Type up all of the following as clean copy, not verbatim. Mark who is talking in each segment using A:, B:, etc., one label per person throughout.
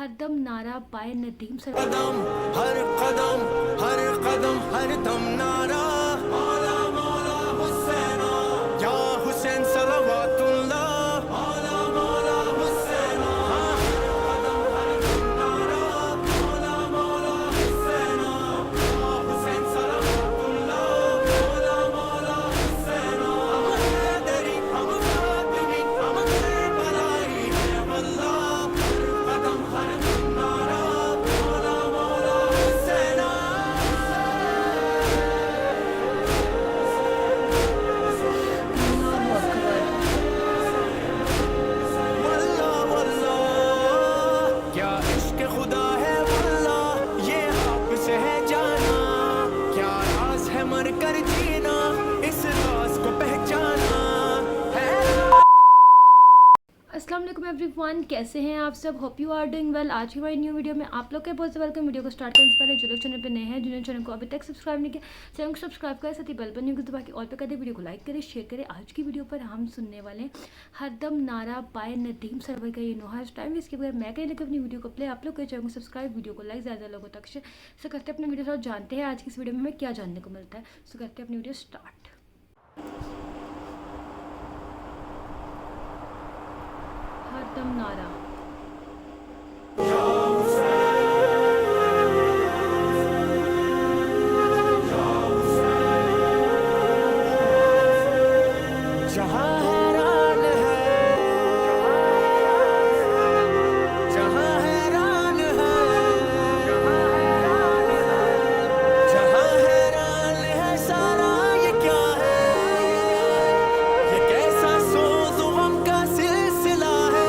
A: ہر دم نعرہ پائے ندیم سر
B: قدم ہر قدم ہر قدم ہر دم نعرہ مولا مولا حسین یا حسین صلوات اللہ مولا مولا حسین قدم ہر دم نعرہ مولا مولا حسین یا حسین صلوات اللہ مولا مولا حسین ہم حیدری ہم فاطمی ہم کربلائی ہیں واللہ قدم ہر دم نعرہ مولا مولا حسین واللہ واللہ کیا عشق خدا ہے واللہ یہ آپ سے ہے جانا کیا راز ہے مر کر جینا اس راز کو پہچانا ہے
A: السلام علیکم ایوری ون، کیسے ہیں آپ سب؟ Hope you are doing well. آج کی ہماری نیو ویڈیو میں آپ لوگ کے بہت سے ویلکم۔ ویڈیو کو سٹارٹ کرنے سے پہلے جو لوگ چینل پہ نئے ہیں، جنہوں نے چینل کو ابھی تک سبسکرائب نہیں کیا، چینل کو سبسکرائب کریں، ساتھ ہی بیل بٹن کو دبا کے آل پہ کر دیں، ویڈیو کو لائک کریں، شیئر کریں۔ آج کی ویڈیو پر ہم سننے والے ہیں ہر دم نعرہ پائے ندیم سرور کا یہ نوحہ ٹائم۔ اس کے بغیر میں کہیں لگے اپنی ویڈیو کو پلے، آپ لوگ کے چینل کو سبسکرائب، ویڈیو کو لائک، زیادہ لوگوں تک شیئر سے کرتے اپنے ویڈیو سے جانتے ہیں آج کی اس ویڈیو میں ہمیں کیا جاننے کو ملتا ہے۔ سو کرتے ہیں اپنی ویڈیو سٹارٹ۔ ہر دم نعرہ
B: جہاں حیران ہے جہاں حیران ہے جہاں حیران ہے سارا یہ کیا ہے یہ کیسا سوز و غم کا سلسلہ ہے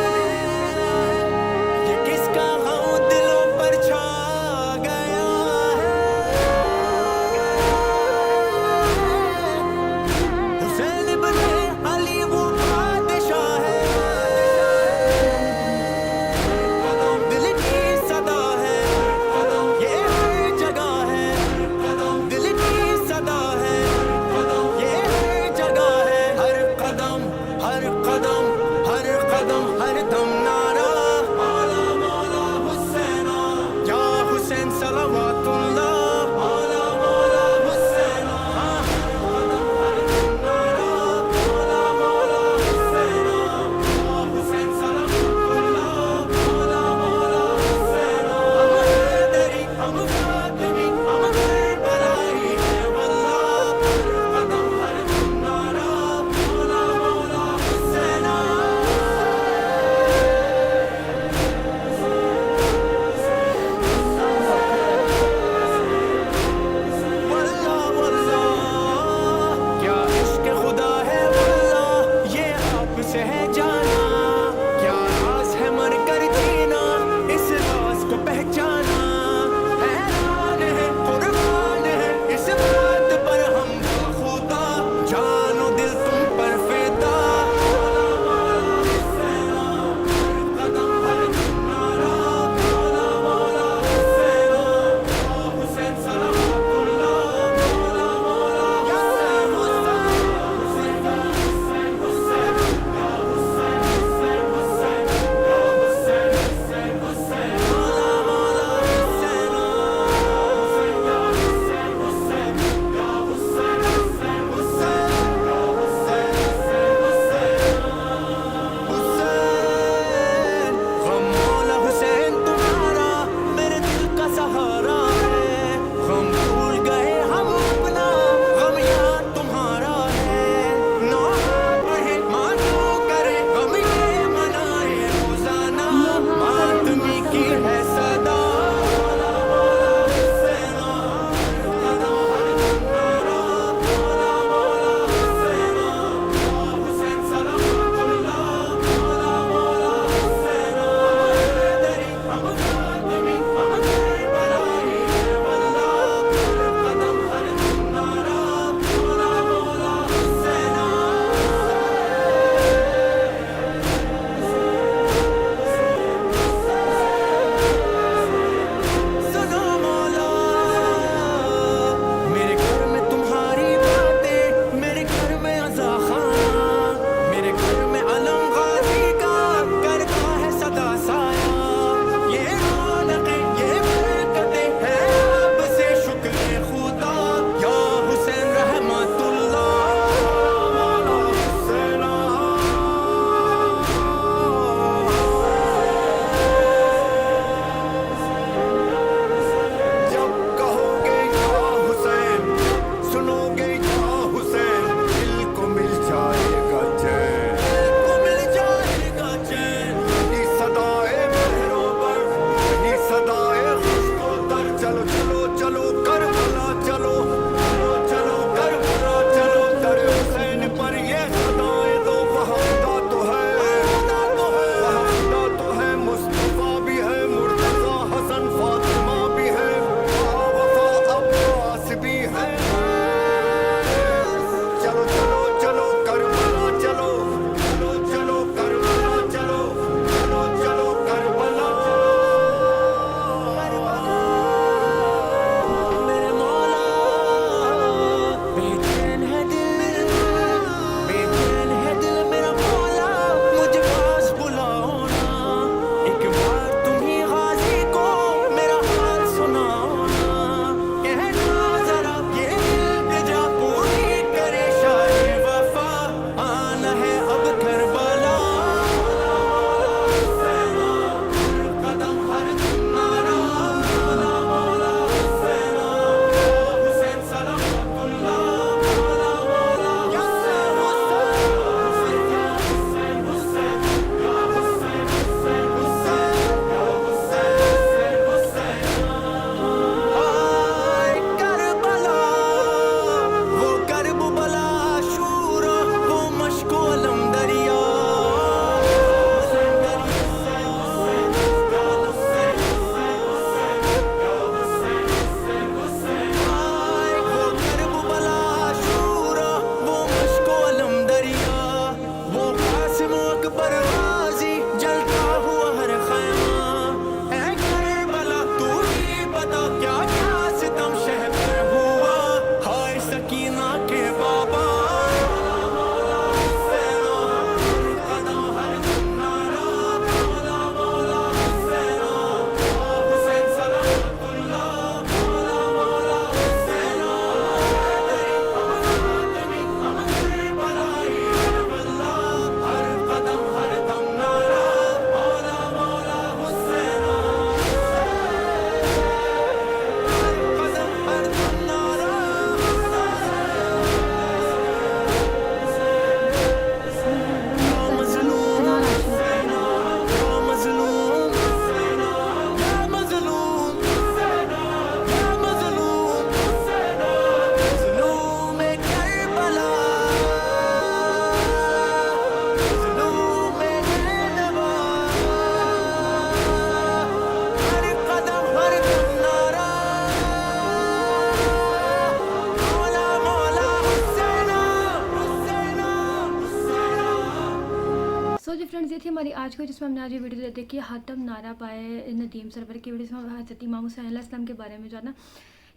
A: ये थी हमारी आज को, जिसमें हमने आज ये वीडियो देखी है हातम नारा पाए नदीम सरवर की वीडियो, जिसमें हज़रत इमाम हुसैन अलैहिस्सलाम के बारे में जाना।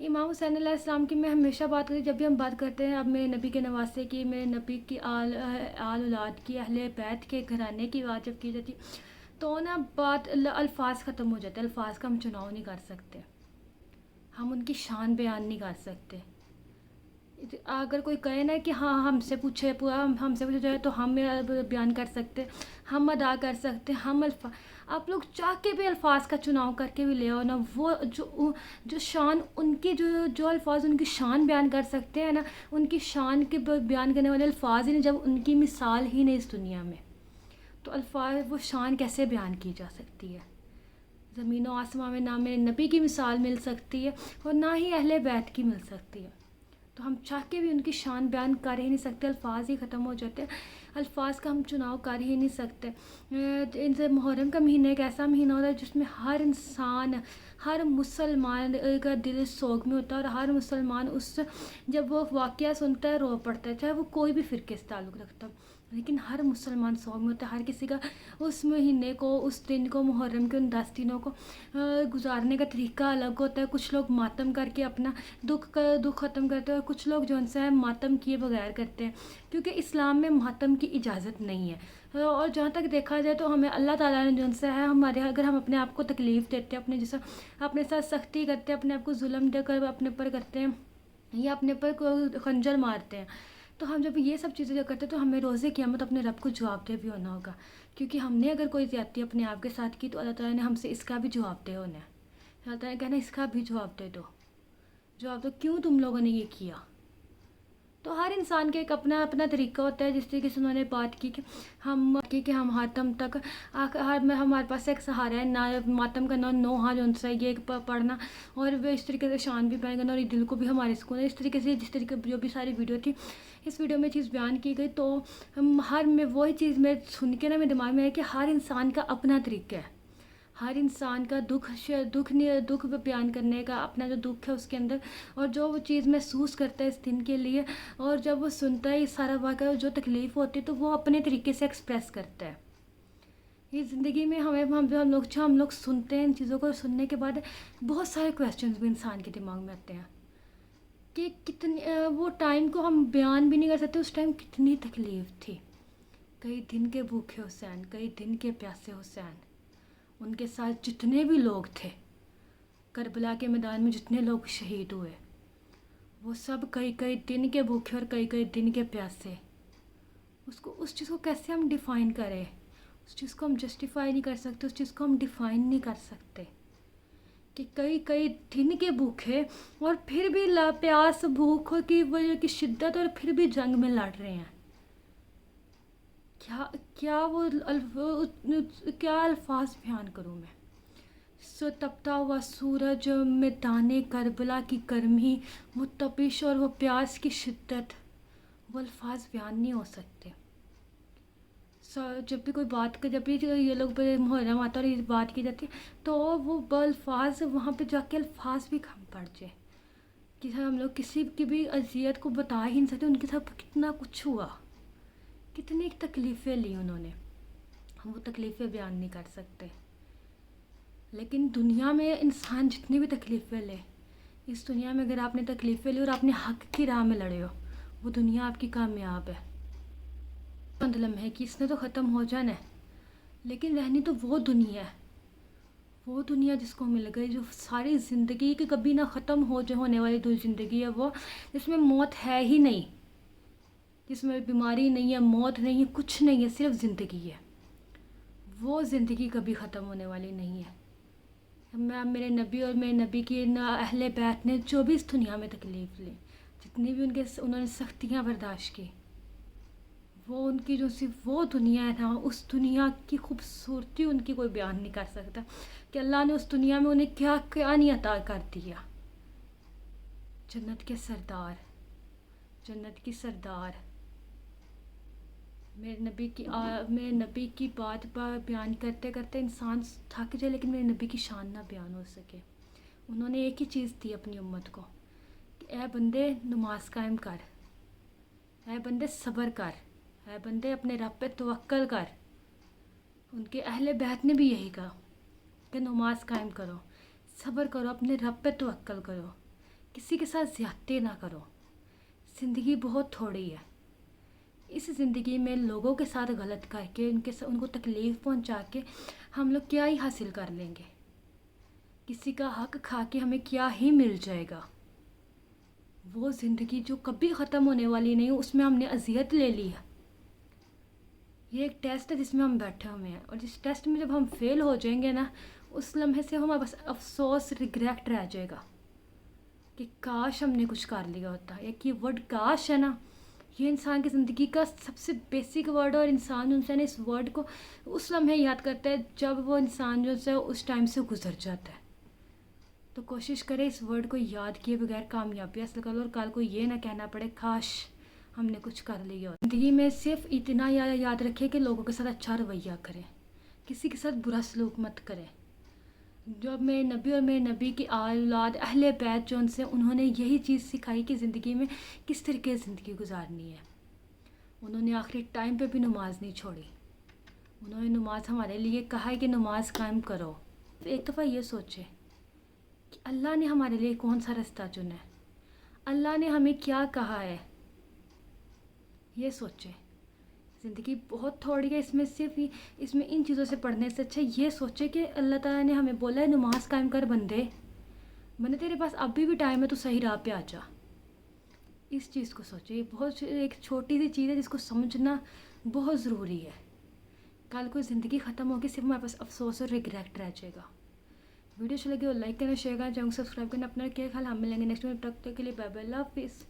A: इमाम हुसैन अलैहिस्सलाम की मैं हमेशा बात करती, जब भी हम बात करते हैं अब मेरे नबी के नवासे की, मेरे नबी की आल औलाद की, अहले बैत के घराने की बात जब की जाती तो ना बात अल्फाज ख़त्म हो जाते हैं। अल्फाज का हम चुनाव नहीं कर सकते, हम उनकी शान बयान नहीं कर सकते। अगर कोई कहे ना कि हाँ हमसे पूछे पूरा हमसे पूछा जाए तो हम बयान कर सकते, हम अदा कर सकते, हम आप लोग चाह के भी अल्फाज का चुनाव करके भी ले आओ ना, वो जो शान उनकी जो अल्फाज उनकी शान बयान कर सकते हैं ना, उनकी शान के बयान करने वाले अल्फाज ही नहीं, जब उनकी मिसाल ही नहीं इस दुनिया में, तो अल्फाज वो शान कैसे बयान की जा सकती है। ज़मीन व आसमां में ना मेरे नबी की मिसाल मिल सकती है और ना ही अहले बैत की मिल सकती है, तो हम चाह के भी उनकी शान बयान कर ही नहीं सकते, अल्फाज ही ख़त्म हो जाते हैं, अल्फाज का हम चुनाव कर ही नहीं सकते। इनसे मुहर्रम का महीना एक ऐसा महीना होता है जिसमें हर इंसान, हर मुसलमान का दिल सोग में होता है, और हर मुसलमान उस जब वो वाक़या सुनता है रो पड़ता है, चाहे वो कोई भी फ़िरके से ताल्लुक़ रखता है, लेकिन हर मुसलमान सोग में होता है। हर किसी का उस महीने को, उस दिन को, मुहर्रम के उन 10 दिनों को गुजारने का तरीका अलग होता है। कुछ लोग मातम करके अपना दुख ख़त्म करते हैं, और कुछ लोग जो है मातम किए बगैर करते हैं, क्योंकि इस्लाम में मातम की इजाज़त नहीं है। और जहाँ तक देखा जाए तो हमें अल्लाह ताला ने जो है हमारे, अगर हम अपने आप को तकलीफ़ देते हैं, अपने जैसा अपने साथ सख्ती करते हैं, अपने आप को जुल्म देकर अपने पर करते हैं या अपने पर खंजर मारते हैं, तो हम जब ये सब चीज़ें जो करते हैं तो हमें रोज़े क़यामत अपने रब को जवाबदेह भी होना होगा, क्योंकि हमने अगर कोई ज़्यादती अपने आप के साथ की तो अल्लाह ताला ने हमसे इसका भी जवाबदेह होना है। अल्लाह ताला ने कहना इसका भी जवाब दे दो, जवाब दो क्यों तुम लोगों ने ये किया। तो हर इंसान का एक अपना अपना तरीका होता है। जिस तरीके से उन्होंने बात की कि हम हातम तक हमारे पास एक सहारा है, ना मातम करना, नो हाँ जो सा ये पढ़ना, और वे इस तरीके से शान भी बयान करना, और दिल को भी हमारे सुकून है। इस तरीके से जिस तरीके जो भी सारी वीडियो थी, इस वीडियो में चीज़ बयान की गई, तो हम हर में वही चीज़ में सुन के ना मेरे दिमाग में है कि हर इंसान का अपना तरीका है, हर इंसान का दुख बयान करने का अपना जो दुख है उसके अंदर, और जो वो चीज़ महसूस करता है इस दिन के लिए, और जब वो सुनता है इस सारा वाक़या जो तकलीफ़ होती है तो वो अपने तरीके से एक्सप्रेस करता है। ये ज़िंदगी में हम लोग सुनते हैं इन चीज़ों को, सुनने के बाद बहुत सारे क्वेश्चंस भी इंसान के दिमाग में आते हैं कि कितनी वो टाइम को हम बयान भी नहीं कर सकते, उस टाइम कितनी तकलीफ़ थी। कई दिन के भूखे हुसैन, कई दिन के प्यासे हुसैन, उनके साथ जितने भी लोग थे करबला के मैदान में, जितने लोग शहीद हुए, वो सब कई कई दिन के भूखे और कई कई दिन के प्यासे। उस चीज़ को कैसे हम डिफ़ाइन करें, उस चीज़ को हम जस्टिफाई नहीं कर सकते, उस चीज़ को हम डिफ़ाइन नहीं कर सकते कि कई कई दिन के भूखे और फिर भी प्यास भूख की वजह की शिद्दत, और फिर भी जंग में लड़ रहे हैं। क्या अल्फाज बयान करूँ मैं। सो तपता हुआ सूरज, मैदाने करबला की गर्मी, वो तपिश और वो प्यास की शिद्दत, वो अल्फाज बयान नहीं हो सकते। जब भी ये लोग मुहर्रम आता और ये बात की जाती है तो वो अल्फाज वहाँ पे जाके अल्फाज भी कम पड़ जाए कि हम लोग किसी की भी अजियत को बता ही नहीं सकते। उनके साथ कितना कुछ हुआ, कितनी तकलीफ़ें ली उन्होंने, हम वो तकलीफ़ें बयान नहीं कर सकते। लेकिन दुनिया में इंसान जितनी भी तकलीफ़ें ले, इस दुनिया में अगर आपने तकलीफ़ें ली और आपने हक़ की राह में लड़े हो, वो दुनिया आपकी कामयाब है। मतलब है कि इसने तो ख़त्म हो जाना है, लेकिन रहनी तो वो दुनिया है, वो दुनिया जिसको मिल गई, जो सारी ज़िंदगी की कभी ना ख़त्म होने वाली ज़िंदगी है, वो जिसमें मौत है ही नहीं, जिसमें बीमारी नहीं है, मौत नहीं है, कुछ नहीं है, सिर्फ ज़िंदगी है। वो ज़िंदगी कभी ख़त्म होने वाली नहीं है। मेरे नबी और मेरे नबी की अहले बैत ने जो भी इस दुनिया में तकलीफ़ ली, जितनी भी उन्होंने सख्तियाँ बर्दाश्त की, वो उनकी जो सिर्फ वो दुनिया है ना, उस दुनिया की खूबसूरती उनकी कोई बयान नहीं कर सकता कि अल्लाह ने उस दुनिया में उन्हें क्या क्या नहीं अता कर दिया। जन्नत के सरदार, जन्नत की सरदार, मेरे नबी की बात बयान करते करते इंसान थक जाए, लेकिन मेरे नबी की शान ना बयान हो सके। उन्होंने एक ही चीज़ दी अपनी उम्मत को कि ऐ बंदे नमाज कायम कर, ऐ बंदे सब्र कर, ऐ बंदे अपने रब पे तवक्कल कर, ان کے اہل بیت نے بھی یہی کہا کہ نماز قائم کرو، صبر کرو، اپنے رب پہ توکل کرو، کسی کے ساتھ زیادتی نہ کرو، زندگی بہت تھوڑی ہے، اس زندگی میں لوگوں کے ساتھ غلط کر کے ان کو تکلیف پہنچا کے ہم لوگ کیا ہی حاصل کر لیں گے، کسی کا حق کھا کے ہمیں کیا ہی مل جائے گا۔ وہ زندگی جو کبھی ختم ہونے والی نہیں، اس میں ہم نے اذیت لے لی ہے۔ یہ ایک ٹیسٹ ہے جس میں ہم بیٹھے ہوئے ہیں، اور جس ٹیسٹ میں جب ہم فیل ہو جائیں گے نا، اس لمحے سے ہمارا بس افسوس، ریگریٹ رہ جائے گا کہ کاش ہم نے کچھ کر لیا ہوتا۔ ایک یہ ورڈ کاش ہے نا، یہ انسان کی زندگی کا سب سے بیسک ورڈ ہے، اور انسان جو ہے نا اس ورڈ کو اس لمحے یاد کرتا ہے جب وہ انسان جو ہے اس ٹائم سے گزر جاتا ہے۔ تو کوشش کرے اس ورڈ کو یاد کیے بغیر کامیابی حاصل کرو، اور کل کو یہ نہ کہنا پڑے کاش ہم نے کچھ کر لیا ہو۔ زندگی میں صرف اتنا یاد رکھے کہ لوگوں کے ساتھ اچھا رویہ کریں، کسی کے ساتھ برا سلوک مت کریں۔ جو میرے نبی اور میرے نبی کی اولاد اہل بیت جو ان سے انہوں نے یہی چیز سکھائی کہ زندگی میں کس طریقے سے زندگی گزارنی ہے۔ انہوں نے آخری ٹائم پہ بھی نماز نہیں چھوڑی، انہوں نے نماز ہمارے لیے کہا ہے کہ نماز قائم کرو۔ ایک دفعہ یہ سوچے کہ اللہ نے ہمارے لیے کون سا رستہ چنا ہے، اللہ نے ہمیں کیا کہا ہے، یہ سوچے۔ زندگی بہت تھوڑی ہے، اس میں ان چیزوں سے پڑھنے سے اچھا یہ سوچے کہ اللہ تعالیٰ نے ہمیں بولا ہے نماز قائم کر بندے تیرے پاس ابھی بھی ٹائم ہے، تو صحیح راہ پہ آ جا۔ اس چیز کو سوچے، یہ بہت ایک چھوٹی سی چیز ہے جس کو سمجھنا بہت ضروری ہے۔ کل کوئی زندگی ختم ہوگی، صرف ہمارے پاس افسوس اور ریگریٹ رہ جائے گا۔ ویڈیو اچھی لگی اور لائک کرنا، شیئر کرنا، چینل کو سبسکرائب کرنا، اپنا کیا خیال، ہم ملیں گے نیکسٹ میں، تب تک کے لیے بائے بائے، اللہ حافظ۔